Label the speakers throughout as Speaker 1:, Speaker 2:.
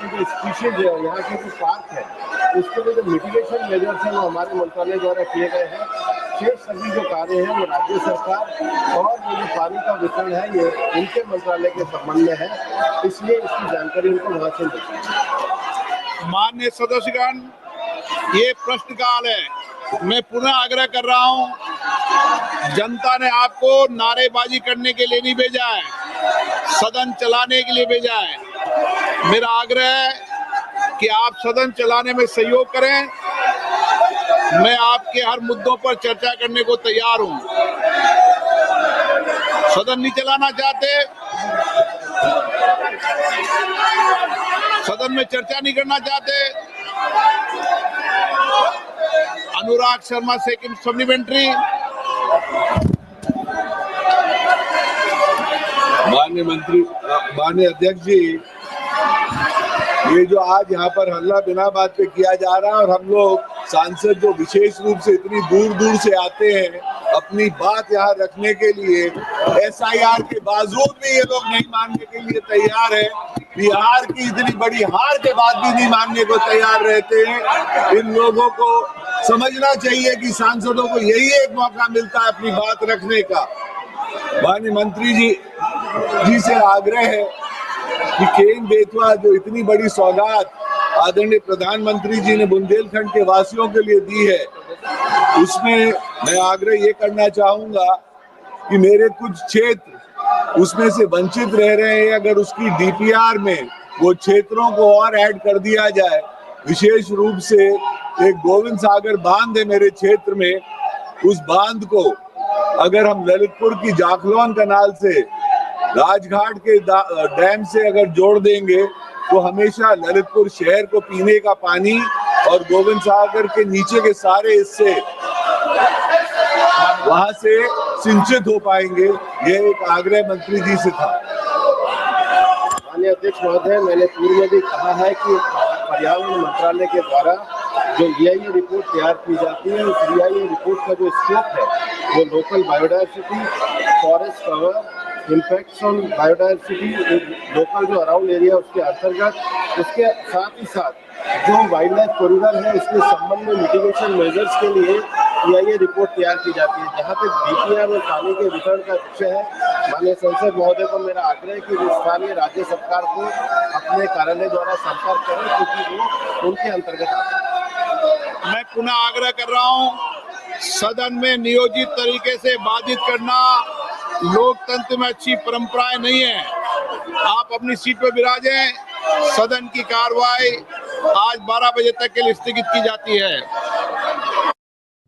Speaker 1: की जो स्पीशीज है, यहाँ की जो पार्क है, उसके लिए जो मिटिगेशन मेजर्स हैं वो हमारे मंत्रालय द्वारा किए गए हैं। शेष सभी जो कार्य हैं वो राज्य सरकार और ये जो पानी का वितरण है ये उनके मंत्रालय के संबंध में है, इसलिए इसकी जानकारी उनको वहाँ से मिलती है।
Speaker 2: माननीय सदस्यगण, ये प्रश्नकाल है। मैं पुनः आग्रह कर रहा हूं, जनता ने आपको नारेबाजी करने के लिए नहीं भेजा है, सदन चलाने के लिए भेजा है। मेरा आग्रह है कि आप सदन चलाने में सहयोग करें। मैं आपके हर मुद्दों पर चर्चा करने को तैयार हूं। सदन नहीं चलाना चाहते, सदन में चर्चा नहीं करना चाहते, अनुराग शर्मा सेकंड सप्लीमेंट्री।
Speaker 3: माननीय अध्यक्ष जी, ये जो आज यहाँ पर हल्ला बिना बात पे किया जा रहा है और हम लोग सांसद जो विशेष रूप से इतनी दूर दूर से आते हैं अपनी बात यहाँ रखने के लिए, SIR के बावजूद भी ये लोग नहीं मानने के लिए तैयार है। बिहार की इतनी बड़ी हार के बाद भी नहीं मानने को तैयार रहते हैं। इन लोगों को समझना चाहिए कि सांसदों को यही एक मौका मिलता है अपनी बात रखने का। माननीय मंत्री जी से आग्रह है कि केन बेतवा जो इतनी बड़ी सौगात आदरणीय प्रधानमंत्री जी ने बुंदेलखंड के वासियों के लिए दी है, उसमें मैं आग्रह ये करना चाहूंगा कि मेरे कुछ क्षेत्र उसमें से वंचित रह रहे हैं, अगर उसकी DPR में वो क्षेत्रों को और ऐड कर दिया जाए। विशेष रूप से एक गोविंद सागर बांध है मेरे क्षेत्र में, उस बांध को अगर हम ललितपुर की जाखलौन कनाल से राजघाट के डैम से अगर जोड़ देंगे तो हमेशा ललितपुर शहर को पीने का पानी और गोविंद सागर के नीचे के सारे हिस्से वहां से सिंचित हो पाएंगे। यह एक आग्रह मंत्री जी से था।
Speaker 1: माननीय अध्यक्ष महोदय, मैंने पूर्व में भी कहा है कि पर्यावरण मंत्रालय के द्वारा जो EIA रिपोर्ट तैयार की जाती है, उस EIA रिपोर्ट का जो स्कोप है वो local biodiversity, forest cover, impacts on biodiversity, local जो अराउंड एरिया उसके अंतर्गत, उसके साथ ही साथ जो वाइल्ड लाइफ कॉरिडोर है उसके संबंध में मिटिगेशन मेजर्स के लिए EIA रिपोर्ट तैयार की जाती है। जहाँ तक DPR और पानी के वितरण का विषय है, माननीय संसद महोदय को मेरा आग्रह है कि वो स्थानीय राज्य सरकार को अपने कार्यालय द्वारा संपर्क करें, क्योंकि वो उनके अंतर्गत आता है।
Speaker 2: मैं पुनः आग्रह कर रहा हूं, सदन में नियोजित तरीके से बातचीत करना लोकतंत्र में अच्छी परंपराएं नहीं है। आप अपनी सीट पर विराजें। सदन की कार्रवाई आज 12 बजे तक के लिए स्थगित की जाती है।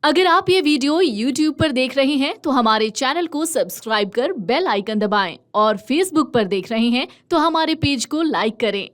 Speaker 4: अगर आप ये वीडियो YouTube पर देख रहे हैं तो हमारे चैनल को सब्सक्राइब कर बेल आइकन दबाएं और Facebook पर देख रहे हैं तो हमारे पेज को लाइक करें।